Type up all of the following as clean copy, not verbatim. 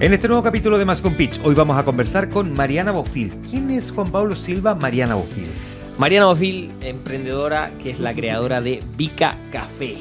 En este nuevo capítulo de Más con Pitch, hoy vamos a conversar con Mariana Bofill. ¿Quién es Juan Pablo Silva Mariana Bofill? Mariana Bofill, emprendedora que es la creadora de Vica Café.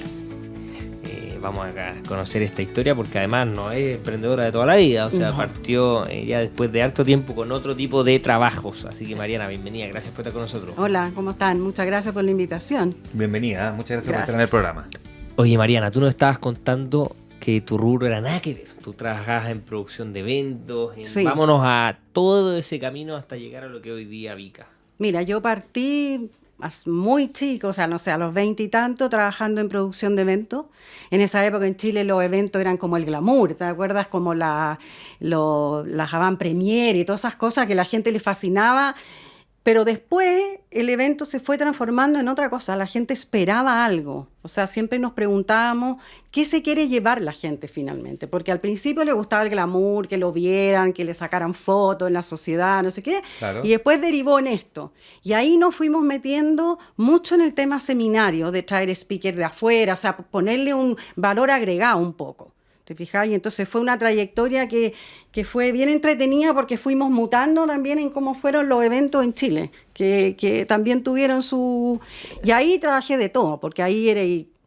Vamos a conocer esta historia porque además no es emprendedora de toda la vida, o sea, partió ya después de harto tiempo con otro tipo de trabajos. Así que Mariana, bienvenida, gracias por estar con nosotros. Hola, ¿cómo están? Muchas gracias por la invitación. Bienvenida, muchas gracias por estar en el programa. Oye Mariana, tú nos estabas contando que tu rubro era nada que ver. Tú trabajabas en producción de eventos. Sí. Vámonos a todo ese camino hasta llegar a lo que hoy día Vica. Mira, yo partí muy chico, o sea, no sé, a los 20 y tanto, trabajando en producción de eventos. En esa época en Chile los eventos eran como el glamour, ¿te acuerdas? Como la avant-premiere y todas esas cosas que a la gente le fascinaba. Pero después el evento se fue transformando en otra cosa, la gente esperaba algo, o sea, siempre nos preguntábamos qué se quiere llevar la gente finalmente, porque al principio le gustaba el glamour, que lo vieran, que le sacaran fotos en la sociedad, no sé qué, claro. Y después derivó en esto, y ahí nos fuimos metiendo mucho en el tema seminario, de traer speakers de afuera, o sea, ponerle un valor agregado un poco. ¿Te fijas? Y entonces fue una trayectoria que fue bien entretenida porque fuimos mutando también en cómo fueron los eventos en Chile, que también tuvieron su... Y ahí trabajé de todo, porque ahí era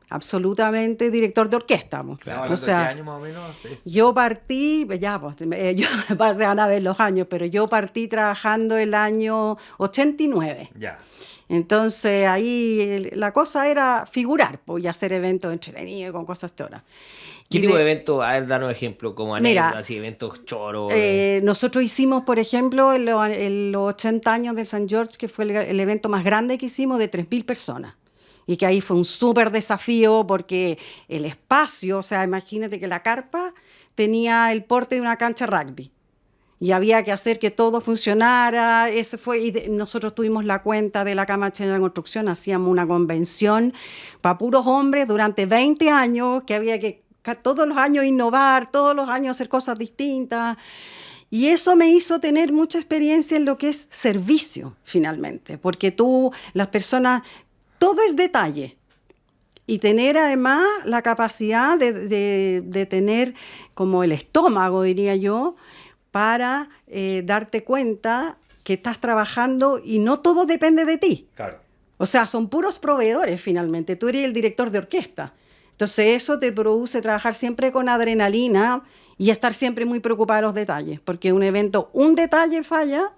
absolutamente director de orquesta. Claro, o sea, ¿qué año más o menos? Yo partí, yo me pasé a ver los años, pero yo partí trabajando el año 89. Ya. Entonces ahí la cosa era figurar, pues, y hacer eventos entretenidos con cosas choras. ¿Qué tipo de eventos? A ver, danos ejemplo, como anécdotas, así, eventos choros. Nosotros hicimos, por ejemplo, en los 80 años del St. George, que fue el evento más grande que hicimos, de 3.000 personas. Y que ahí fue un súper desafío porque el espacio, o sea, imagínate que la carpa tenía el porte de una cancha de rugby. Y había que hacer que todo funcionara. Ese fue, nosotros tuvimos la cuenta de la Cámara Chilena de Construcción, hacíamos una convención para puros hombres durante 20 años, que había que todos los años innovar, todos los años hacer cosas distintas. Y eso me hizo tener mucha experiencia en lo que es servicio, finalmente. Porque las personas, todo es detalle. Y tener además la capacidad de tener como el estómago, diría yo, para darte cuenta que estás trabajando y no todo depende de ti. Claro. O sea, son puros proveedores finalmente. Tú eres el director de orquesta. Entonces eso te produce trabajar siempre con adrenalina y estar siempre muy preocupado de los detalles. Porque un evento, un detalle falla.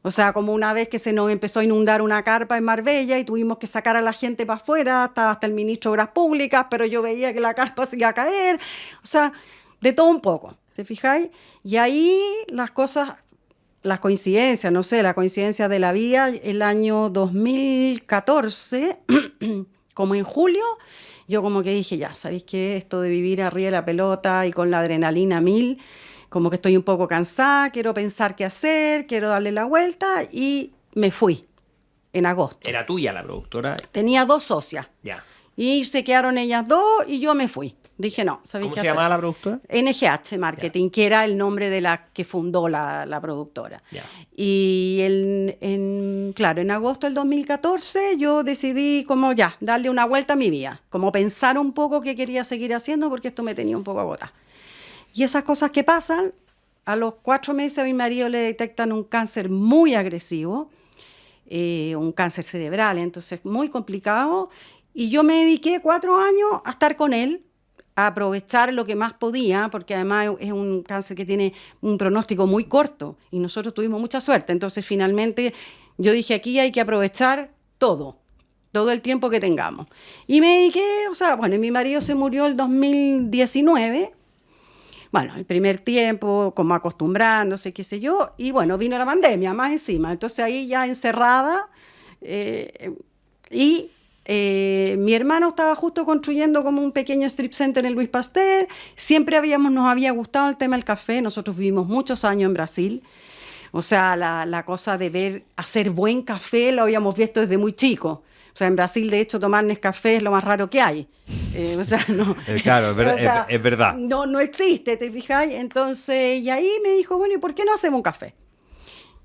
O sea, como una vez que se nos empezó a inundar una carpa en Marbella y tuvimos que sacar a la gente para afuera, hasta el ministro de Obras Públicas, pero yo veía que la carpa se iba a caer. O sea, de todo un poco. ¿Te fijáis? Y ahí las cosas, las coincidencias, no sé, la coincidencia de la vida, el año 2014, como en julio, yo como que dije, ya, ¿sabéis qué? Esto de vivir arriba de la pelota y con la adrenalina a 1000, como que estoy un poco cansada, quiero pensar qué hacer, quiero darle la vuelta y me fui en agosto. ¿Era tuya la productora? Tenía 2 socias. Ya. Y se quedaron ellas 2 y yo me fui. Dije, no, ¿sabéis qué? ¿Cómo se llamaba la productora? NGH Marketing, que era el nombre de la que fundó la productora. Ya. Y claro, en agosto del 2014 yo decidí como ya, darle una vuelta a mi vida, como pensar un poco qué quería seguir haciendo porque esto me tenía un poco agotada. Y esas cosas que pasan, a los 4 meses a mi marido le detectan un cáncer muy agresivo, un cáncer cerebral, entonces muy complicado. Y yo me dediqué 4 años a estar con él, a aprovechar lo que más podía, porque además es un cáncer que tiene un pronóstico muy corto y nosotros tuvimos mucha suerte. Entonces, finalmente, yo dije, aquí hay que aprovechar todo el tiempo que tengamos. Y me dediqué, o sea, bueno, mi marido se murió el 2019, bueno, el primer tiempo, como acostumbrándose, qué sé yo, y bueno, vino la pandemia más encima. Entonces, ahí ya encerrada, mi hermano estaba justo construyendo como un pequeño strip center en Luis Pasteur. Siempre nos había gustado el tema del café. Nosotros vivimos muchos años en Brasil. O sea, la cosa de hacer buen café lo habíamos visto desde muy chico. O sea, en Brasil, de hecho, tomar Nescafé es lo más raro que hay. O sea, no. Claro, es verdad. No existe, ¿te fijáis? Entonces, y ahí me dijo, bueno, ¿y por qué no hacemos un café?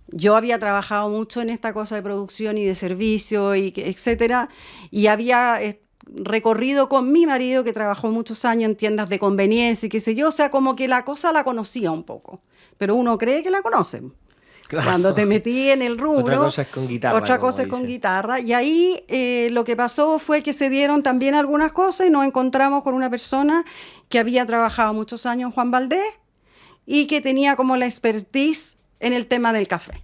Yo había trabajado mucho en esta cosa de producción y de servicio, y etcétera, y había recorrido con mi marido, que trabajó muchos años en tiendas de conveniencia y qué sé yo, o sea, como que la cosa la conocía un poco, pero uno cree que la conocen. Claro. Cuando te metí en el rubro. Otra cosa es con guitarra. Otra cosa es con guitarra. Y ahí lo que pasó fue que se dieron también algunas cosas y nos encontramos con una persona que había trabajado muchos años en Juan Valdés y que tenía como la expertise en el tema del café.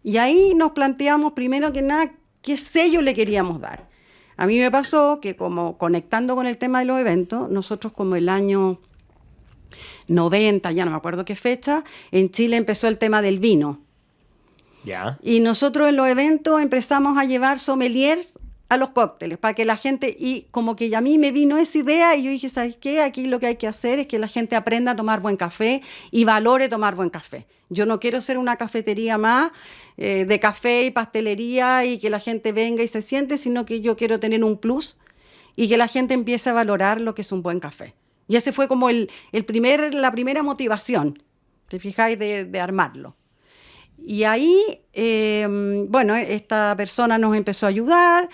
Y ahí nos planteamos primero que nada qué sello le queríamos dar. A mí me pasó que como conectando con el tema de los eventos, nosotros como el año 90, ya no me acuerdo qué fecha, en Chile empezó el tema del vino. Ya. Y nosotros en los eventos empezamos a llevar sommeliers a los cócteles, para que la gente, y como que a mí me vino esa idea y yo dije, ¿sabes qué? Aquí lo que hay que hacer es que la gente aprenda a tomar buen café y valore tomar buen café. Yo no quiero ser una cafetería más de café y pastelería y que la gente venga y se siente, sino que yo quiero tener un plus y que la gente empiece a valorar lo que es un buen café. Y ese fue como la primera motivación, ¿te fijáis? De armarlo. Y ahí, bueno, esta persona nos empezó a ayudar,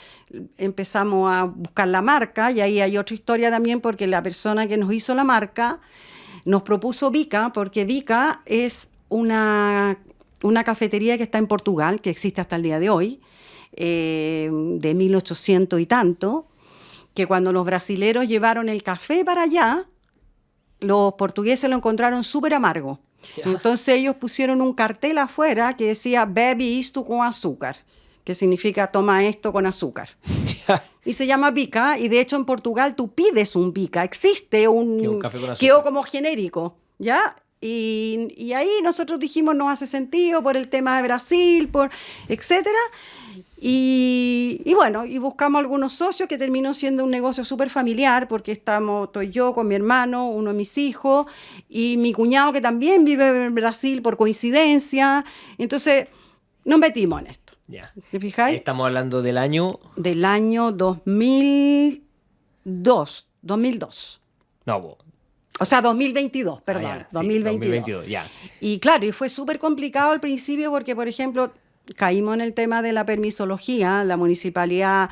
empezamos a buscar la marca, y ahí hay otra historia también, porque la persona que nos hizo la marca nos propuso Vica, porque Vica es una cafetería que está en Portugal, que existe hasta el día de hoy, de 1800 y tanto, que cuando los brasileros llevaron el café para allá, los portugueses lo encontraron súper amargo. Yeah. Entonces ellos pusieron un cartel afuera que decía bebe isto con azúcar, que significa toma esto con azúcar. Yeah. Y se llama Vica, y de hecho en Portugal tú pides un Vica, existe un café con azúcar. Quedó como genérico, ¿ya? Y ahí nosotros dijimos no hace sentido por el tema de Brasil, etcétera. Y bueno, y buscamos algunos socios, que terminó siendo un negocio súper familiar, porque estoy yo con mi hermano, uno de mis hijos, y mi cuñado que también vive en Brasil por coincidencia. Entonces nos metimos en esto. Yeah. ¿Te fijáis? Estamos hablando del año... Del año 2002. No, o sea, 2022, perdón. Ya, 2022. Ya. Y claro, y fue súper complicado al principio porque, por ejemplo, caímos en el tema de la permisología, la municipalidad,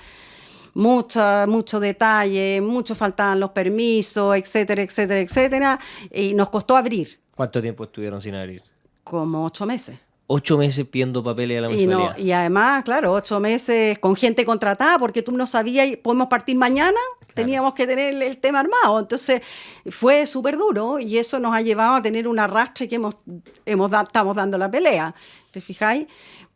mucho detalle, mucho faltaban los permisos, etcétera, etcétera, etcétera, y nos costó abrir. ¿Cuánto tiempo estuvieron sin abrir? Como 8 meses. 8 meses pidiendo papeles a la municipalidad. Y además, claro, 8 meses con gente contratada, porque tú no sabías, podemos partir mañana, claro. Teníamos que tener el tema armado. Entonces fue súper duro, y eso nos ha llevado a tener un arrastre que estamos dando la pelea, ¿te fijáis?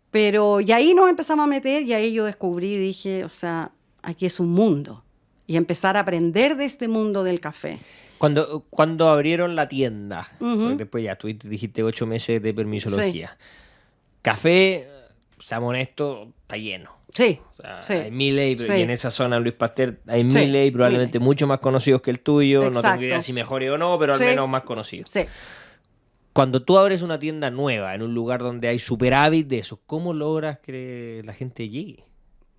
Pero y ahí nos empezamos a meter, y ahí yo descubrí, dije, o sea, aquí es un mundo, y empezar a aprender de este mundo del café. Cuando abrieron la tienda, porque después ya tú dijiste 8 meses de permisología. Sí. Café, seamos honestos, está lleno. Sí. O sea, sí, hay miles, sí. Y en esa zona Luis Pasteur hay miles, y probablemente mucho más conocidos que el tuyo. Exacto. No tengo idea si mejores o no, pero al menos más conocidos. Sí. Cuando tú abres una tienda nueva en un lugar donde hay superávit de eso, ¿cómo logras que la gente llegue?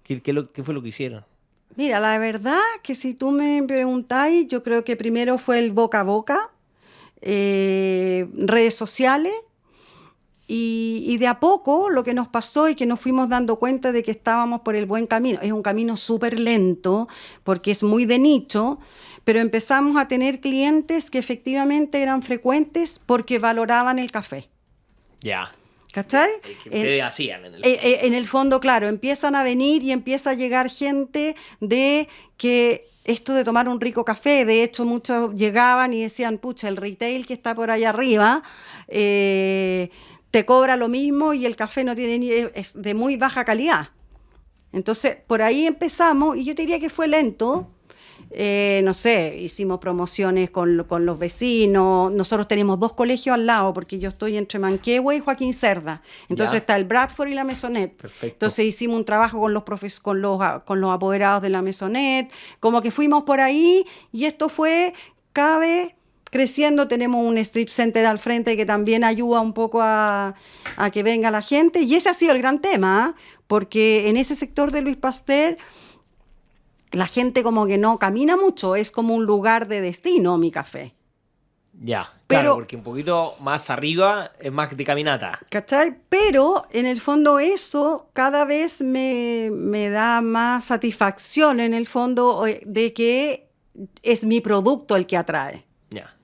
¿Qué fue lo que hicieron? Mira, la verdad que si tú me preguntáis, yo creo que primero fue el boca a boca, redes sociales, y de a poco lo que nos pasó y que nos fuimos dando cuenta de que estábamos por el buen camino. Es un camino súper lento porque es muy de nicho, pero empezamos a tener clientes que efectivamente eran frecuentes porque valoraban el café. Ya. ¿Cachai? ¿Qué hacían en el fondo? En el fondo, claro, empiezan a venir y empieza a llegar gente de que esto de tomar un rico café, de hecho muchos llegaban y decían, pucha, el retail que está por allá arriba te cobra lo mismo y el café no tiene es de muy baja calidad. Entonces, por ahí empezamos, y yo te diría que fue lento. No sé, hicimos promociones con los vecinos. Nosotros tenemos 2 colegios al lado, porque yo estoy entre Manquehue y Joaquín Cerda. Entonces está el Bradford y la Maisonette. Perfecto. Entonces hicimos un trabajo con los apoderados de la Maisonette, como que fuimos por ahí, y esto fue cada vez creciendo. Tenemos un strip center al frente que también ayuda un poco a que venga la gente, y ese ha sido el gran tema, porque en ese sector de Luis Pasteur la gente como que no camina mucho, es como un lugar de destino mi café. Ya, Pero- claro, porque un poquito más arriba es más de caminata. ¿Cachai? Pero en el fondo eso cada vez me da más satisfacción en el fondo de que es mi producto el que atrae. Ya.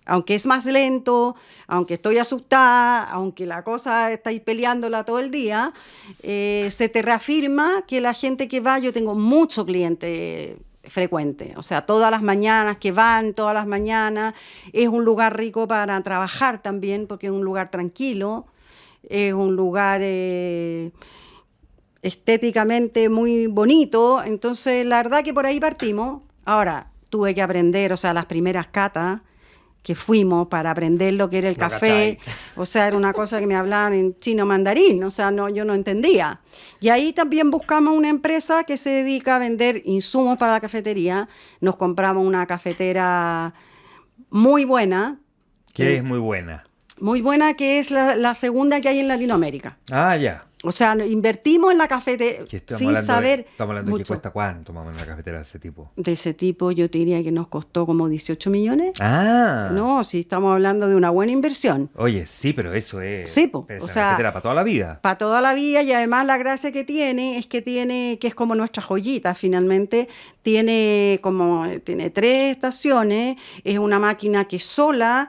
Aunque es más lento, aunque estoy asustada, aunque la cosa está ahí peleándola todo el día, se te reafirma que la gente que va, yo tengo mucho cliente frecuente, o sea, todas las mañanas que van, todas las mañanas, es un lugar rico para trabajar también, porque es un lugar tranquilo, es un lugar estéticamente muy bonito, entonces la verdad que por ahí partimos. Ahora, tuve que aprender, o sea, las primeras catas que fuimos para aprender lo que era el No café, cachai. o sea, era una cosa que me hablaban en chino mandarín, o sea, no, yo no entendía. Y ahí también buscamos una empresa que se dedica a vender insumos para la cafetería, nos compramos una cafetera muy buena, Que es muy buena. que es la segunda que hay en Latinoamérica. Ah, ya. O sea, invertimos en la cafetera Que estamos sin hablando saber estamos hablando de que mucho. cuesta cuánto más o menos una cafetera de ese tipo. De ese tipo, yo te diría que nos costó como 18 millones. Ah. No, si estamos hablando de una buena inversión. Oye, sí, pero eso es. Sí, po, pero o esa sea, cafetera para toda la vida. Para toda la vida, y además la gracia que tiene, que es como nuestra joyita finalmente, tiene 3 estaciones, es una máquina que sola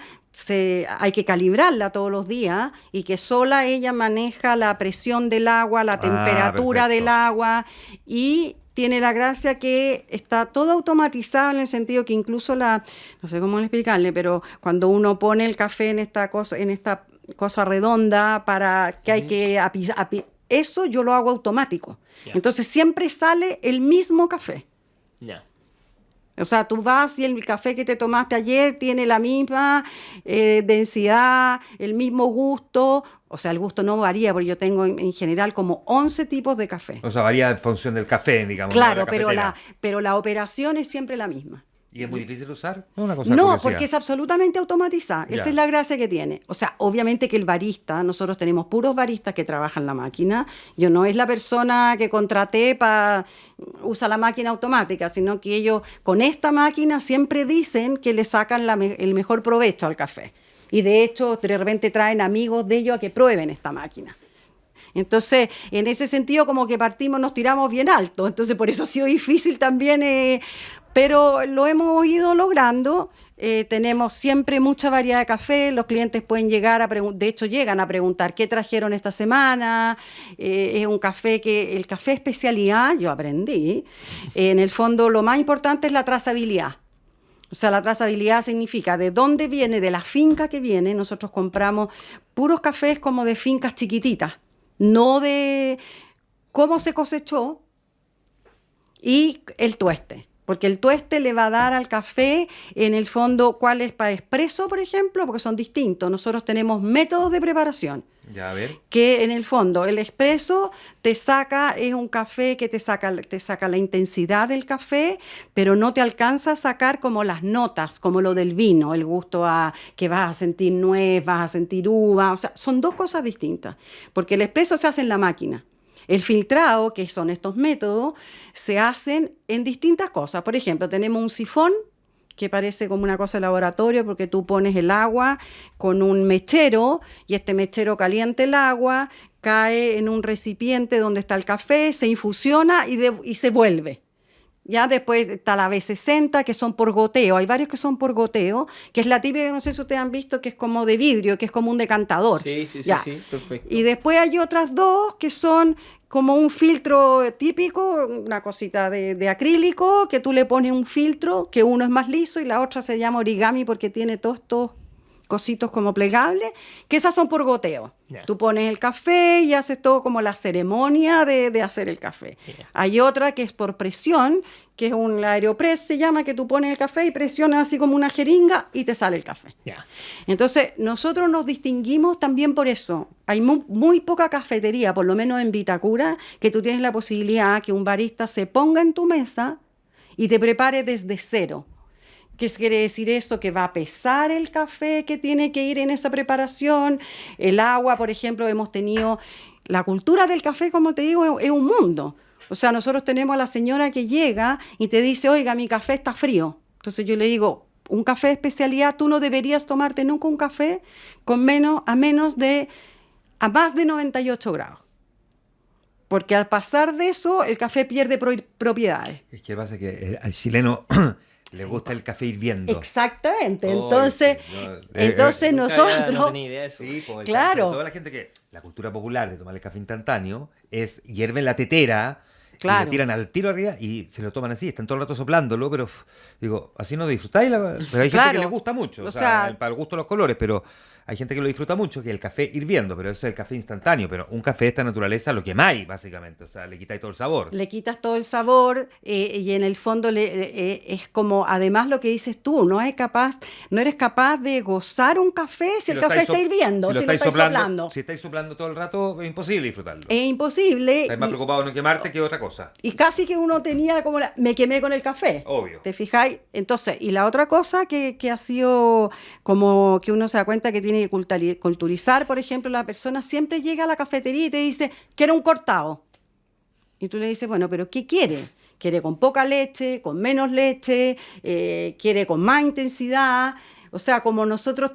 hay que calibrarla todos los días y que sola ella maneja la presión del agua, la temperatura perfecto. del agua, y tiene la gracia que está todo automatizado en el sentido que incluso no sé cómo explicarle, pero cuando uno pone el café en esta cosa redonda para que hay que eso yo lo hago automático. Ya. Entonces siempre sale el mismo café. Ya. O sea, tú vas y el café que te tomaste ayer tiene la misma densidad, el mismo gusto. O sea, el gusto no varía, porque yo tengo en general como 11 tipos de café. O sea, varía en función del café, digamos. ¿no? Claro, De la cafetera. pero la operación es siempre la misma. ¿Y es muy difícil de usar? No, una cosa de No, curiosidad. porque es absolutamente automatizada. Ya. Esa es la gracia que tiene. O sea, obviamente que el barista, nosotros tenemos puros baristas que trabajan la máquina. Yo no es la persona que contraté para usa la máquina automática, sino que ellos con esta máquina siempre dicen que le sacan el mejor provecho al café. Y de hecho, de repente traen amigos de ellos a que prueben esta máquina. Entonces, en ese sentido, como que partimos, nos tiramos bien alto. Entonces, por eso ha sido difícil también, pero lo hemos ido logrando. Tenemos siempre mucha variedad de café. Los clientes pueden llegar de hecho, llegan a preguntar qué trajeron esta semana. Es un café el café especialidad, yo aprendí. En el fondo, lo más importante es la trazabilidad. O sea, la trazabilidad significa de dónde viene, de la finca que viene. Nosotros compramos puros cafés como de fincas chiquititas, no de cómo se cosechó, y el tueste. Porque el tueste le va a dar al café, en el fondo, cuál es para expreso, por ejemplo, porque son distintos. Nosotros tenemos métodos de preparación. Ya, a ver. Que en el fondo el expreso es un café que te saca la intensidad del café, pero no te alcanza a sacar como las notas, como lo del vino, el gusto que vas a sentir nuez, vas a sentir uva. O sea, son dos cosas distintas, porque el expreso se hace en la máquina. El filtrado, que son estos métodos, se hacen en distintas cosas. Por ejemplo, tenemos un sifón, que parece como una cosa de laboratorio, porque tú pones el agua con un mechero, y este mechero calienta el agua, cae en un recipiente donde está el café, se infusiona y se vuelve. Ya después está la B60, que son por goteo. Hay varios que son por goteo, que es la típica, no sé si ustedes han visto, que es como de vidrio, que es como un decantador. Sí, Ya. perfecto. Y después hay otras dos que son como un filtro típico, una cosita de acrílico, que tú le pones un filtro, que uno es más liso y la otra se llama origami porque tiene todos estos cositos como plegables, que esas son por goteo. Yeah. Tú pones el café y haces todo como la ceremonia de hacer el café. Yeah. Hay otra que es por presión, que es un aeropress, se llama, que tú pones el café y presionas así como una jeringa y te sale el café. Yeah. Entonces, nosotros nos distinguimos también por eso. Hay muy poca cafetería, por lo menos en Vitacura, que tú tienes la posibilidad que un barista se ponga en tu mesa y te prepare desde cero. ¿Qué quiere decir eso? Que va a pesar el café que tiene que ir en esa preparación. El agua, por ejemplo, hemos tenido... La cultura del café, como te digo, es un mundo. O sea, nosotros tenemos a la señora que llega y te dice, oiga, mi café está frío. Entonces yo le digo, un café de especialidad, tú no deberías tomarte nunca un café a más de 98 grados. Porque al pasar de eso, el café pierde propiedades. Es que pasa que al chileno le gusta el café hirviendo. Exactamente. Oh, Entonces, sí, no, entonces Nunca nosotros... no tenía idea de eso. Sí, pues, Claro. toda la gente que la cultura popular de tomar el café instantáneo es hierven la tetera y Claro. lo tiran al tiro arriba y se lo toman así, están todo el rato soplándolo, pero digo, así no disfrutáis, pero hay gente Claro. que le gusta mucho, O sea, para el gusto de los colores, pero hay gente que lo disfruta mucho, que el café hirviendo, pero eso es el café instantáneo, pero un café de esta naturaleza lo quemáis, básicamente, o sea, le quitáis todo el sabor. Le quitas todo el sabor y en el fondo es como, además lo que dices tú, no eres capaz de gozar un café si el lo café estáis está hirviendo, si lo estáis soplando. Si estáis soplando todo el rato, es imposible disfrutarlo. Es imposible. Estás más preocupado de no quemarte que otra cosa. Y casi que uno tenía como me quemé con el café. Obvio. ¿Te fijáis? Entonces, y la otra cosa que ha sido como que uno se da cuenta que tiene que culturizar, por ejemplo, la persona siempre llega a la cafetería y te dice, quiero un cortado. Y tú le dices, bueno, pero ¿qué quiere? ¿Quiere con poca leche, con menos leche? ¿Quiere con más intensidad? O sea, como nosotros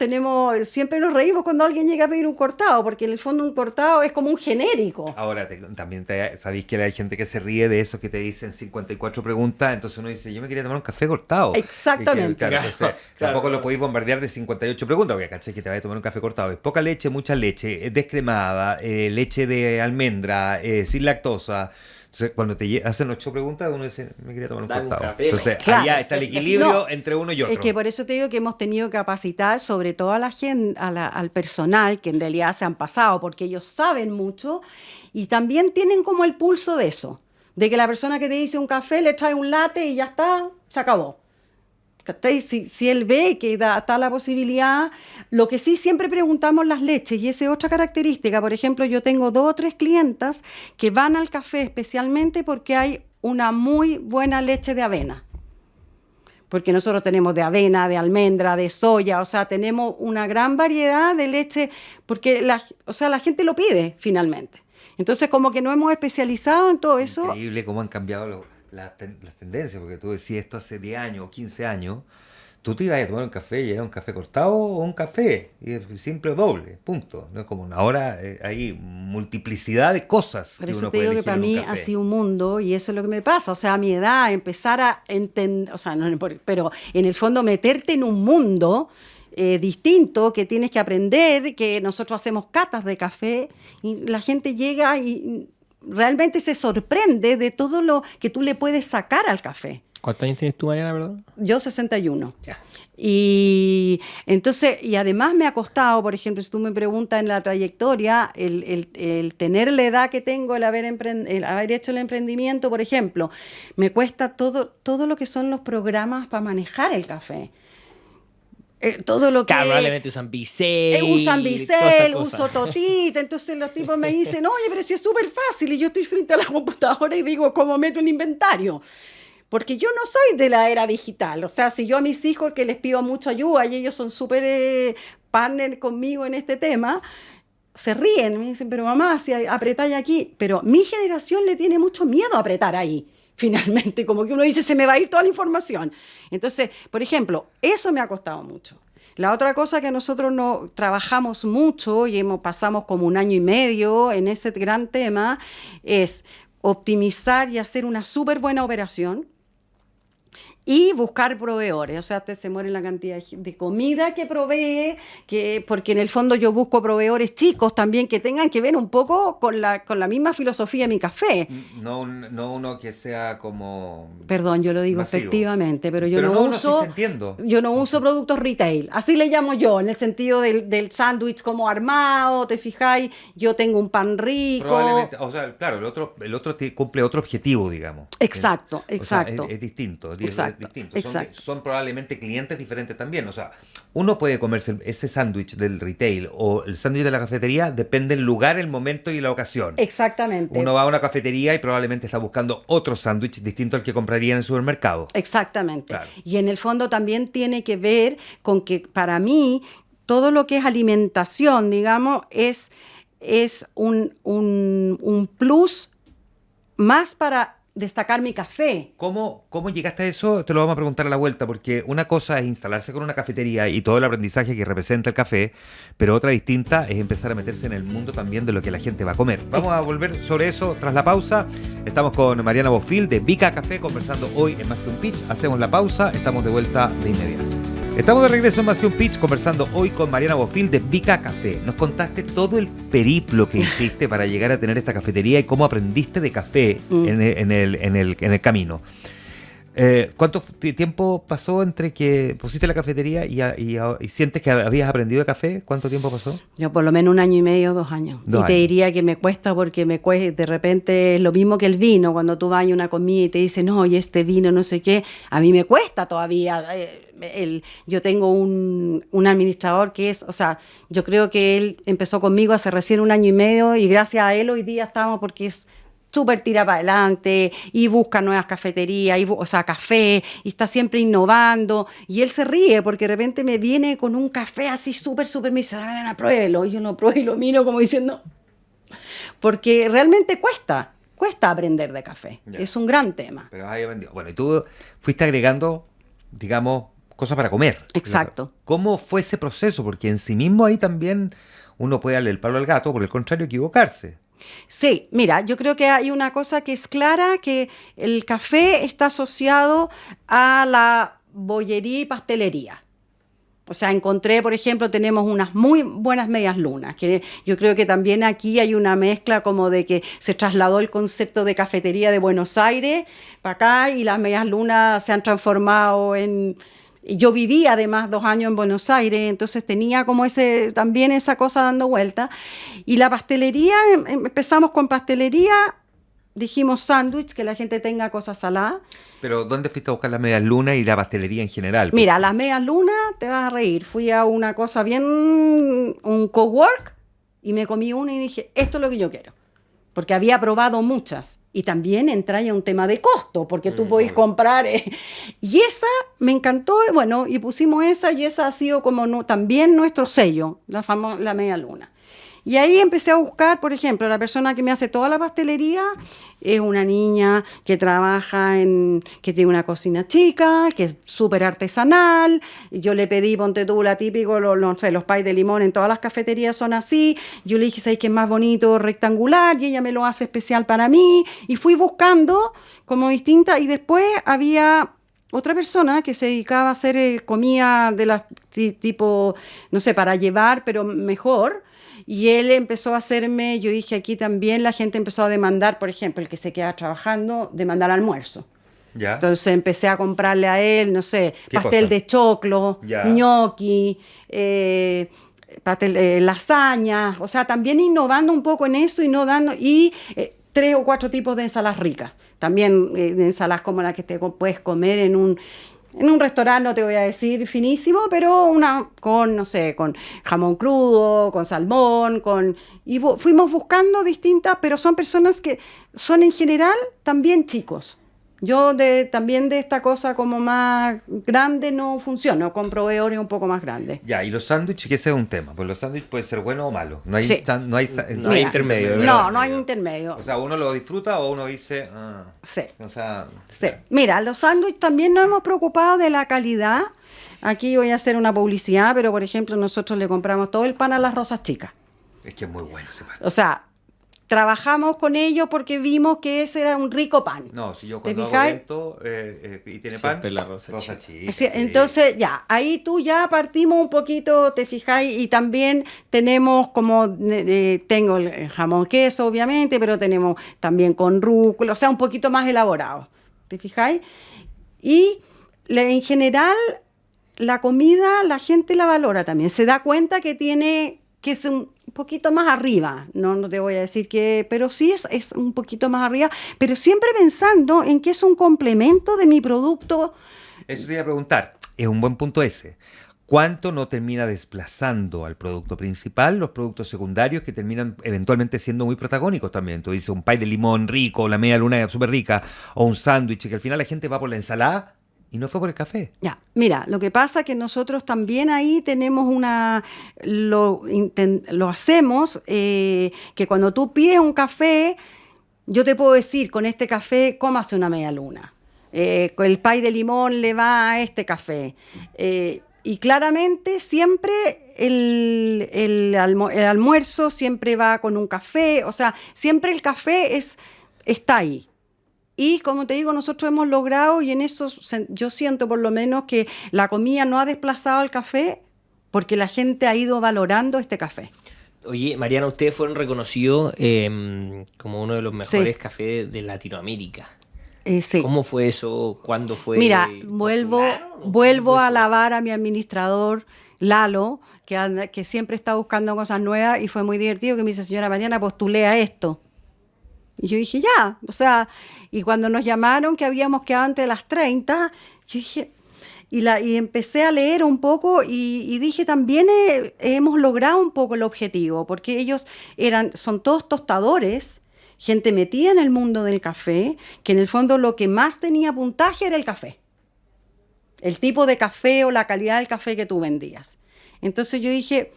siempre nos reímos cuando alguien llega a pedir un cortado, porque en el fondo un cortado es como un genérico. Ahora, también sabéis que hay gente que se ríe de eso, que te dicen 54 preguntas, entonces uno dice, yo me quería tomar un café cortado. Exactamente. Claro, entonces, tampoco lo podéis bombardear de 58 preguntas, porque caché que te vas a tomar un café cortado. Es poca leche, mucha leche, es descremada, leche de almendra, sin lactosa. Entonces, cuando te hacen 8 preguntas, uno dice, me quería tomar un Dame un cortado. café. Entonces, Claro. allá está el equilibrio No, entre uno y otro. Es que por eso te digo que hemos tenido que capacitar sobre todo a la gente, al personal, que en realidad se han pasado, porque ellos saben mucho y también tienen como el pulso de eso, de que la persona que te dice un café le trae un latte y ya está, se acabó. Si él ve que está la posibilidad, lo que sí siempre preguntamos las leches, y esa es otra característica. Por ejemplo, yo tengo 2 o 3 clientas que van al café especialmente porque hay una muy buena leche de avena. Porque nosotros tenemos de avena, de almendra, de soya, o sea, tenemos una gran variedad de leche, porque la gente lo pide finalmente. Entonces, como que nos hemos especializado en todo eso. Increíble cómo han cambiado las tendencias, porque tú decías esto hace 10 años o 15 años, tú te ibas a tomar un café y era un café cortado o un café, y simple o doble, punto. No es como ahora hay multiplicidad de cosas. Por que eso uno te puede digo que elegir para en un mí café. ha sido un mundo, y eso es lo que me pasa. O sea, a mi edad, empezar a entender, o sea, pero en el fondo meterte en un mundo distinto, que tienes que aprender, que nosotros hacemos catas de café, y la gente llega y realmente se sorprende de todo lo que tú le puedes sacar al café. ¿Cuántos años tienes tú, Mariana, perdón? Yo 61. Ya. Y entonces, y además me ha costado, por ejemplo, si tú me preguntas en la trayectoria, el tener la edad que tengo, el haber hecho el emprendimiento, por ejemplo, me cuesta todo lo que son los programas para manejar el café. Todo lo que... Claro, probablemente usan Bicel. Usan todas Bicel, estas uso cosas. Totita, entonces los tipos me dicen, oye, pero si es súper fácil, y yo estoy frente a la computadora y digo, ¿cómo meto el inventario? Porque yo no soy de la era digital, o sea, si yo a mis hijos que les pido mucha ayuda y ellos son súper partner conmigo en este tema, se ríen, me dicen, pero mamá, si apretáis aquí, pero mi generación le tiene mucho miedo a apretar ahí. Finalmente, como que uno dice, se me va a ir toda la información. Entonces, por ejemplo, eso me ha costado mucho. La otra cosa que nosotros no trabajamos mucho y pasamos como 1 año y medio en ese gran tema es optimizar y hacer una súper buena operación y buscar proveedores. O sea, usted se muere en la cantidad de comida que provee, porque en el fondo yo busco proveedores chicos también que tengan que ver un poco con la misma filosofía de mi café. No uno que sea como... Perdón, yo lo digo masivo. Efectivamente, pero yo Pero no no, uso... sí, entiendo. Yo no uso productos retail, así le llamo yo, en el sentido del sándwich como armado, ¿te fijáis? Yo tengo un pan rico. Probablemente, o sea, claro, el otro cumple otro objetivo, digamos. Exacto, O sea, exacto. es distinto, Exacto, distinto. exacto. Son probablemente clientes diferentes también. O sea, uno puede comerse ese sándwich del retail o el sándwich de la cafetería, depende del lugar, el momento y la ocasión. Exactamente. Uno va a una cafetería y probablemente está buscando otro sándwich distinto al que compraría en el supermercado. Exactamente. Claro. Y en el fondo también tiene que ver con que para mí todo lo que es alimentación, digamos, es un plus más para destacar mi café. ¿Cómo llegaste a eso? Te lo vamos a preguntar a la vuelta, porque una cosa es instalarse con una cafetería y todo el aprendizaje que representa el café, pero otra distinta es empezar a meterse en el mundo también de lo que la gente va a comer. Vamos a volver sobre eso tras la pausa. Estamos con Mariana Bofill de Vica Café conversando hoy en Más que un Pitch. Hacemos la pausa, estamos de vuelta de inmediato. Estamos de regreso en Más que un Pitch conversando hoy con Mariana Bofill de Vica Café. Nos contaste todo el periplo que hiciste para llegar a tener esta cafetería y cómo aprendiste de café en el camino. ¿Cuánto tiempo pasó entre que pusiste la cafetería y sientes que habías aprendido de café? ¿Cuánto tiempo pasó? Yo por lo menos 1 año y medio, 2 años. Te diría que me cuesta porque de repente es lo mismo que el vino. Cuando tú vas a una comida y te dicen, no, y este vino no sé qué, a mí me cuesta todavía. Yo tengo un administrador que es, o sea, yo creo que él empezó conmigo hace recién 1 año y medio y gracias a él hoy día estamos porque es súper tira para adelante y busca nuevas cafeterías, o sea, café, y está siempre innovando. Y él se ríe porque de repente me viene con un café así súper, me dice, pruébelo. Y yo lo pruebo y lo miro como diciendo, porque realmente cuesta aprender de café. Ya. Es un gran tema. Pero ahí aprendió. Bueno, y tú fuiste agregando, digamos, cosas para comer. Exacto. ¿Cómo fue ese proceso? Porque en sí mismo ahí también uno puede darle el palo al gato, por el contrario, equivocarse. Sí, mira, yo creo que hay una cosa que es clara, que el café está asociado a la bollería y pastelería. O sea, encontré, por ejemplo, tenemos unas muy buenas medias lunas, que yo creo que también aquí hay una mezcla como de que se trasladó el concepto de cafetería de Buenos Aires para acá y las medias lunas se han transformado en... Yo viví además 2 años en Buenos Aires, entonces tenía como también esa cosa dando vuelta. Y la pastelería, empezamos con pastelería, dijimos sándwich, que la gente tenga cosas saladas. Pero ¿dónde fuiste a buscar las medias lunas y la pastelería en general? Mira, las medias lunas, te vas a reír. Fui a una cosa un cowork, y me comí una y dije, esto es lo que yo quiero. Porque había probado muchas. Y también entra ya un tema de costo, porque tú podés comprar. Y esa me encantó, bueno, y pusimos esa, y esa ha sido como también nuestro sello, la media luna. Y ahí empecé a buscar, por ejemplo, la persona que me hace toda la pastelería es una niña que trabaja que tiene una cocina chica, que es súper artesanal. Yo le pedí, ponte tú, la típico, no sé, los pies de limón en todas las cafeterías son así. Yo le dije, ¿sabes qué es más bonito, rectangular? Y ella me lo hace especial para mí. Y fui buscando como distinta. Y después había otra persona que se dedicaba a hacer comida de las tipo, no sé, para llevar, pero mejor. Y él empezó a hacerme, yo dije, aquí también la gente empezó a demandar, por ejemplo, el que se queda trabajando, demandar almuerzo. ¿Ya? Entonces empecé a comprarle a él, no sé, pastel de choclo, ñoqui, lasaña, o sea, también innovando un poco en eso, 3 o 4 tipos de ensaladas ricas. También de ensaladas como la que te puedes comer en un restaurante, no te voy a decir finísimo, pero una con, no sé, con jamón crudo, con salmón, y fuimos buscando distintas, pero son personas que son en general también chicos. Yo también de esta cosa como más grande no funciono, con proveedores un poco más grandes. Ya, y los sándwiches, que ese es un tema, pues los sándwiches pueden ser buenos o malos, no hay, sí. no hay intermedio. No hay intermedio. O sea, uno lo disfruta o uno dice... sí. O sea... Sí. Mira, los sándwiches también nos hemos preocupado de la calidad. Aquí voy a hacer una publicidad, pero por ejemplo nosotros le compramos todo el pan a las Rosas Chicas. Es que es muy bueno ese pan. O sea... Trabajamos con ellos porque vimos que ese era un rico pan. No, si yo cuando hago evento y tiene pan, la rosa chica. Sí, entonces, ya, ahí tú ya partimos un poquito, te fijáis, y también tenemos como, tengo el jamón queso, obviamente, pero tenemos también con rúcula, o sea, un poquito más elaborado, ¿te fijáis? Y en general, la comida la gente la valora también, se da cuenta que es un poquito más arriba, no te voy a decir que, pero sí es un poquito más arriba, pero siempre pensando en que es un complemento de mi producto. Eso te iba a preguntar, es un buen punto ese. ¿Cuánto no termina desplazando al producto principal los productos secundarios que terminan eventualmente siendo muy protagónicos también? Tú dices un pie de limón rico, la media luna súper rica, o un sándwich, que al final la gente va por la ensalada. Y no fue por el café. Ya, mira, lo que pasa es que nosotros también ahí tenemos lo hacemos, que cuando tú pides un café, yo te puedo decir, con este café, cómase una media luna. Con el pay de limón le va a este café. Y claramente siempre el almuerzo siempre va con un café, o sea, siempre el café está ahí. Y como te digo, nosotros hemos logrado, y en eso yo siento por lo menos que la comida no ha desplazado al café porque la gente ha ido valorando este café. Oye, Mariana, ustedes fueron reconocidos como uno de los mejores cafés de Latinoamérica. Sí. ¿Cómo fue eso? ¿Cuándo fue? Mira, vuelvo a alabar a mi administrador, Lalo, que siempre está buscando cosas nuevas, y fue muy divertido que me dice, señora Mariana, postulé a esto. Y yo dije, ya, o sea, y cuando nos llamaron que habíamos quedado antes de las 30, yo dije, y empecé a leer un poco y dije, también hemos logrado un poco el objetivo, porque ellos son todos tostadores, gente metida en el mundo del café, que en el fondo lo que más tenía puntaje era el café. El tipo de café o la calidad del café que tú vendías. Entonces yo dije,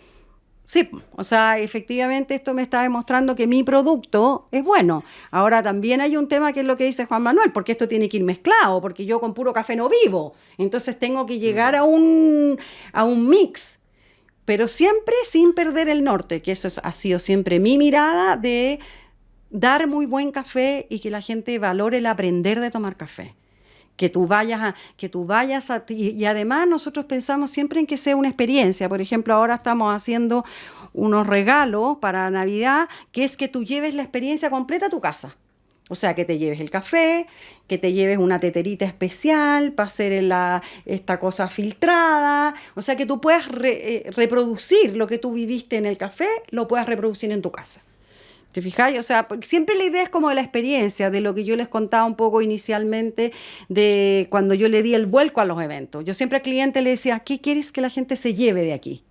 sí, o sea, efectivamente esto me está demostrando que mi producto es bueno. Ahora también hay un tema que es lo que dice Juan Manuel, porque esto tiene que ir mezclado, porque yo con puro café no vivo. Entonces tengo que llegar a un mix, pero siempre sin perder el norte, que eso ha sido siempre mi mirada de dar muy buen café y que la gente valore el aprender de tomar café. Que tú vayas y además nosotros pensamos siempre en que sea una experiencia. Por ejemplo, ahora estamos haciendo unos regalos para Navidad, que es que tú lleves la experiencia completa a tu casa. O sea, que te lleves el café, que te lleves una teterita especial para hacer esta cosa filtrada. O sea, que tú puedas reproducir lo que tú viviste en el café, lo puedas reproducir en tu casa. ¿Te fijáis? O sea, siempre la idea es como de la experiencia, de lo que yo les contaba un poco inicialmente, de cuando yo le di el vuelco a los eventos. Yo siempre al cliente le decía, ¿qué quieres que la gente se lleve de aquí?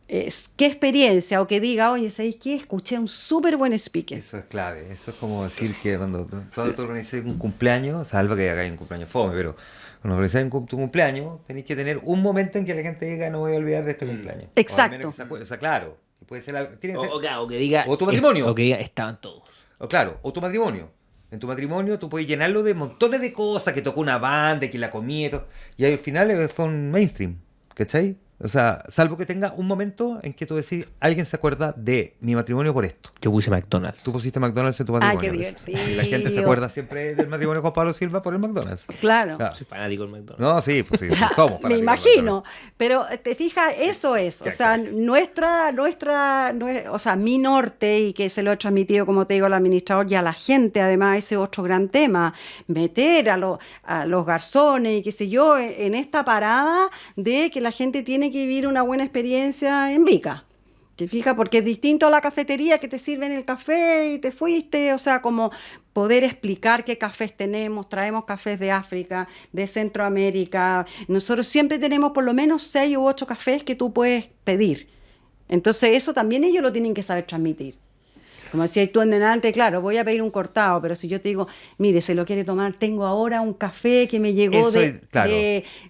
¿Qué experiencia? O que diga, oye, ¿sabéis qué? Escuché un súper buen speaker. Eso es clave. Eso es como decir que cuando tú organizas un cumpleaños, salvo que acá hay un cumpleaños fome, pero cuando organizas tu cumpleaños, tenéis que tener un momento en que la gente diga, no voy a olvidar de este cumpleaños. Exacto. O sea, claro. Puede ser algo, o que diga, o tu matrimonio. O que diga, estaban todos. O claro, o tu matrimonio. En tu matrimonio tú puedes llenarlo de montones de cosas, que tocó una banda, que la comí y todo. Y al final fue un mainstream, ¿cachai? O sea, salvo que tenga un momento en que tú decís, alguien se acuerda de mi matrimonio por esto. Yo puse McDonald's. Tú pusiste McDonald's en tu matrimonio. Ah, qué divertido. Y la gente se acuerda siempre del matrimonio con Pablo Silva por el McDonald's. Claro. Soy fanático del McDonald's. No, sí, pues sí, somos fanáticos. Me imagino. Pero te fijas, eso es. O sea, o sea, mi norte, y que se lo he transmitido, como te digo, al administrador y a la gente, además, ese otro gran tema, meter a los garzones y qué sé yo, en esta parada de que la gente tiene que vivir una buena experiencia en Vica. ¿Te fijas? Porque es distinto a la cafetería que te sirven el café y te fuiste. O sea, como poder explicar qué cafés tenemos. Traemos cafés de África, de Centroamérica. Nosotros siempre tenemos por lo menos 6 u 8 cafés que tú puedes pedir. Entonces eso también ellos lo tienen que saber transmitir. Como decías tú en delante, claro, voy a pedir un cortado, pero si yo te digo, mire, se lo quiere tomar, tengo ahora un café que me llegó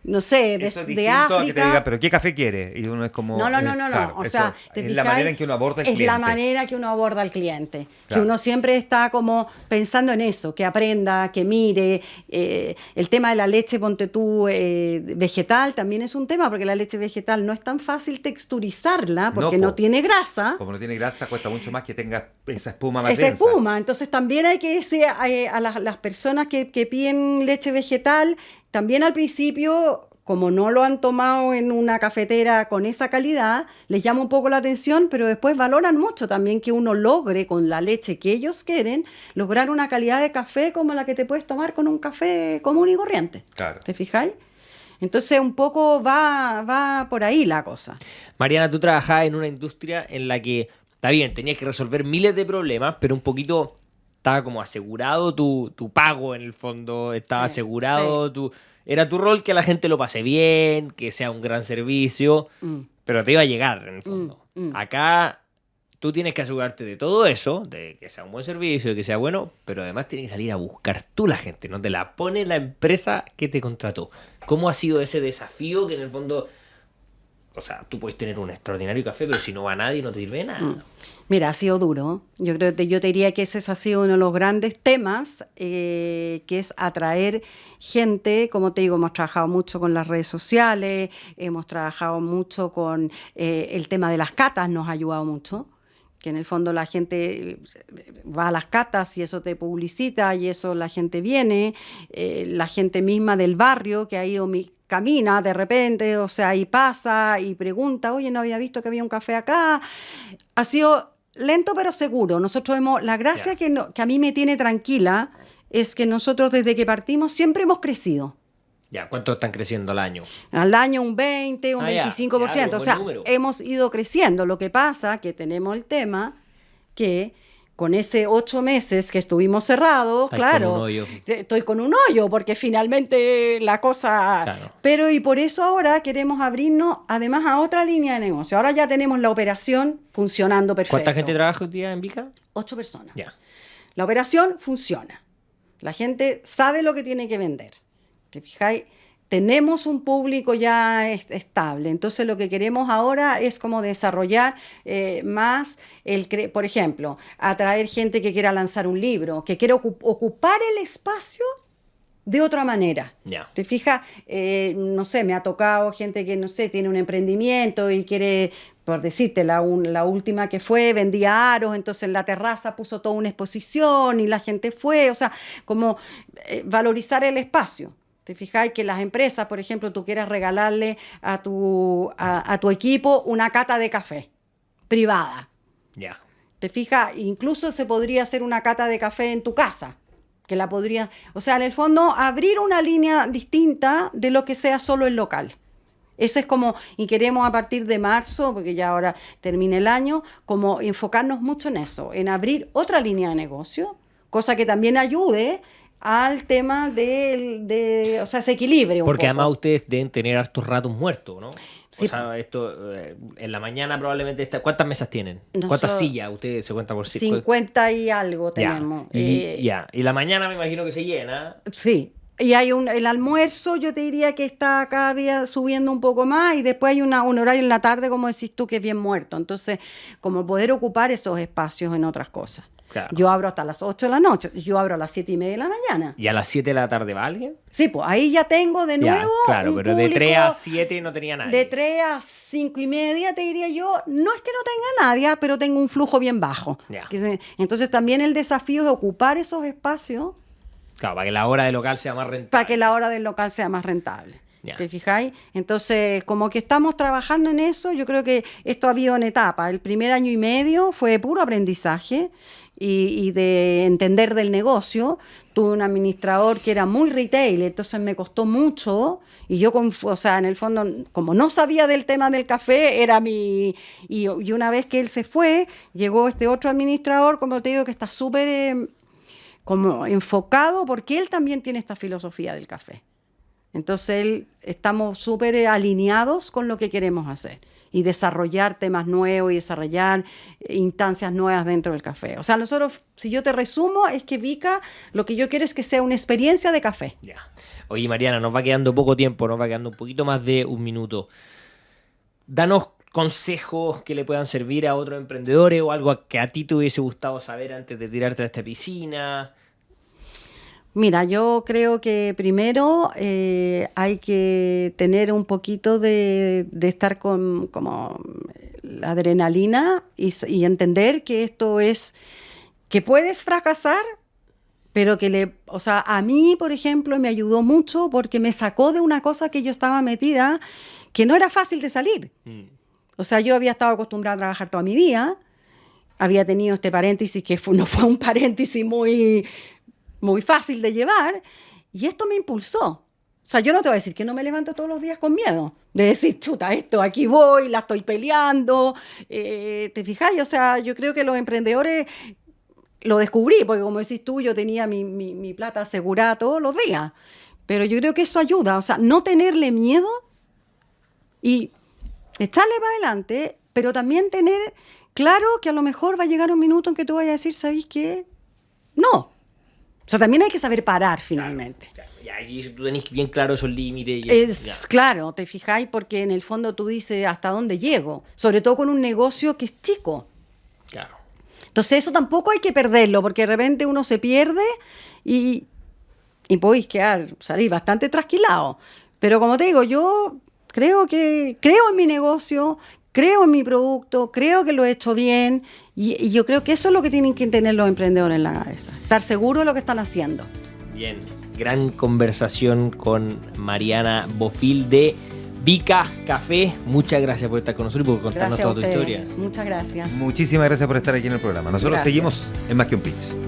no sé, de África. A que te diga, pero ¿qué café quiere? Y uno es como... No. Claro, O sea, es la manera en que uno aborda al cliente. Es la manera que uno aborda al cliente. Claro. Que uno siempre está como pensando en eso, que aprenda, que mire. El tema de la leche, ponte tú, vegetal, también es un tema, porque la leche vegetal no es tan fácil texturizarla, porque no tiene grasa. Como no tiene grasa, cuesta mucho más que tenga esa espuma más esa densa. Espuma. Entonces también hay que decir a las personas que piden leche vegetal, también al principio, como no lo han tomado en una cafetera con esa calidad, les llama un poco la atención, pero después valoran mucho también que uno logre con la leche que ellos quieren, lograr una calidad de café como la que te puedes tomar con un café común y corriente. Claro. ¿Te fijáis? Entonces un poco va por ahí la cosa. Mariana, tú trabajabas en una industria en la que, está bien, tenías que resolver miles de problemas, pero un poquito estaba como asegurado tu pago en el fondo, estaba asegurado era tu rol que la gente lo pase bien, que sea un gran servicio, pero te iba a llegar en el fondo. Acá tú tienes que asegurarte de todo eso, de que sea un buen servicio, de que sea bueno, pero además tienes que salir a buscar tú la gente, no te la pone la empresa que te contrató. ¿Cómo ha sido ese desafío que en el fondo o sea, tú puedes tener un extraordinario café, pero si no va nadie no te sirve de nada. Mira, ha sido duro. Yo creo que yo te diría que ese ha sido uno de los grandes temas, que es atraer gente. Como te digo, hemos trabajado mucho con las redes sociales, hemos trabajado mucho con el tema de las catas, nos ha ayudado mucho. Que en el fondo la gente va a las catas y eso te publicita y eso la gente viene, la gente misma del barrio que ha ido camina de repente, o sea, y pasa y pregunta, oye, no había visto que había un café acá. Ha sido lento pero seguro. Nosotros la gracia que a mí me tiene tranquila es que nosotros desde que partimos siempre hemos crecido. Ya, ¿cuánto están creciendo al año? Al año un 20, un 25%. Ya, o sea, número. hemos ido creciendo. Lo que pasa que tenemos el tema que con ese 8 meses que estuvimos cerrados, claro, estoy con un hoyo porque finalmente la cosa... Claro. Pero y por eso ahora queremos abrirnos además a otra línea de negocio. Ahora ya tenemos la operación funcionando perfecto. ¿Cuánta gente trabaja hoy día en Vika? 8 personas. Ya. La operación funciona. La gente sabe lo que tiene que vender. ¿Te fijáis? Tenemos un público ya estable. Entonces lo que queremos ahora es como desarrollar más, por ejemplo, atraer gente que quiera lanzar un libro, que quiera ocupar el espacio de otra manera. Ya. ¿Te fijas? No sé, me ha tocado gente que, no sé, tiene un emprendimiento y quiere, por decirte, la última que fue, vendía aros, entonces en la terraza puso toda una exposición y la gente fue, o sea, como valorizar el espacio. ¿Te fijáis que las empresas, por ejemplo, tú quieras regalarle a tu equipo una cata de café privada? Ya. ¿Te fijas? Incluso se podría hacer una cata de café en tu casa, que la podría... O sea, en el fondo, abrir una línea distinta de lo que sea solo el local. Ese es como, y queremos a partir de marzo, porque ya ahora termina el año, como enfocarnos mucho en eso, en abrir otra línea de negocio, cosa que también ayude al tema o sea, se equilibre un Porque poco. además ustedes deben tener hartos ratos muertos, ¿no? Sí. O sea, esto en la mañana probablemente ¿cuántas mesas tienen? ¿Cuántas sillas? Ustedes se cuentan por 50 y algo tenemos. Y la mañana me imagino que se llena. Sí. Y hay el almuerzo, yo te diría que está cada día subiendo un poco más, y después hay un horario en la tarde, como decís tú, que es bien muerto. Entonces, como poder ocupar esos espacios en otras cosas. Claro. Yo abro hasta las 8 de la noche, yo abro a las 7:30 de la mañana. ¿Y a las 7 de la tarde va alguien? Sí, pues ahí ya tengo de nuevo claro, un pero público, de 3 a 7 no tenía nadie. De 3 a 5:30 te diría yo, no es que no tenga nadie, pero tengo un flujo bien bajo. Ya. Entonces también el desafío es ocupar esos espacios. Claro, para que la hora del local sea más rentable. Para que la hora del local sea más rentable. Ya. ¿Te fijáis? Entonces, como que estamos trabajando en eso. Yo creo que esto ha habido en etapa. El primer año y medio fue puro aprendizaje y de entender del negocio. Tuve un administrador que era muy retail, entonces me costó mucho. Y yo, o sea, en el fondo, como no sabía del tema del café, era mi... Y una vez que él se fue, llegó este otro administrador, como te digo, que está súper... como enfocado, porque él también tiene esta filosofía del café. Entonces estamos súper alineados con lo que queremos hacer y desarrollar temas nuevos y desarrollar instancias nuevas dentro del café. O sea, nosotros, si yo te resumo, es que Vika, lo que yo quiero es que sea una experiencia de café. Ya. Oye, Mariana, nos va quedando poco tiempo, nos va quedando un poquito más de un minuto. Danos consejos que le puedan servir a otros emprendedores o algo que a ti te hubiese gustado saber antes de tirarte a esta piscina. Mira, yo creo que primero hay que tener un poquito de estar con como la adrenalina y entender que esto es, que puedes fracasar, pero que o sea, a mí, por ejemplo, me ayudó mucho porque me sacó de una cosa que yo estaba metida, que no era fácil de salir. O sea, yo había estado acostumbrada a trabajar toda mi vida, había tenido este paréntesis que no fue un paréntesis muy fácil de llevar, y esto me impulsó. O sea, yo no te voy a decir que no me levanto todos los días con miedo, de decir, chuta, aquí voy, la estoy peleando. ¿Te fijáis? O sea, yo creo que los emprendedores lo descubrí, porque como decís tú, yo tenía mi plata asegurada todos los días. Pero yo creo que eso ayuda, o sea, no tenerle miedo y echarle para adelante, pero también tener claro que a lo mejor va a llegar un minuto en que tú vayas a decir, ¿sabéis qué? No. sea, también hay que saber parar finalmente. Ya, y tú tenés bien claro esos límites. Y eso, Claro, te fijáis, porque en el fondo tú dices hasta dónde llego, sobre todo con un negocio que es chico. Claro. Entonces eso tampoco hay que perderlo, porque de repente uno se pierde y podéis salir bastante trasquilado. Pero como te digo, yo creo en mi negocio, creo en mi producto, creo que lo he hecho bien y yo creo que eso es lo que tienen que tener los emprendedores en la cabeza, estar seguros de lo que están haciendo. Bien, gran conversación con Mariana Bofill de Vica Café. Muchas gracias por estar con nosotros y por contarnos Gracias a toda tu ustedes. historia. Muchas gracias. Muchísimas gracias por estar aquí en el programa. Nosotros Gracias. seguimos en Más que un Pitch.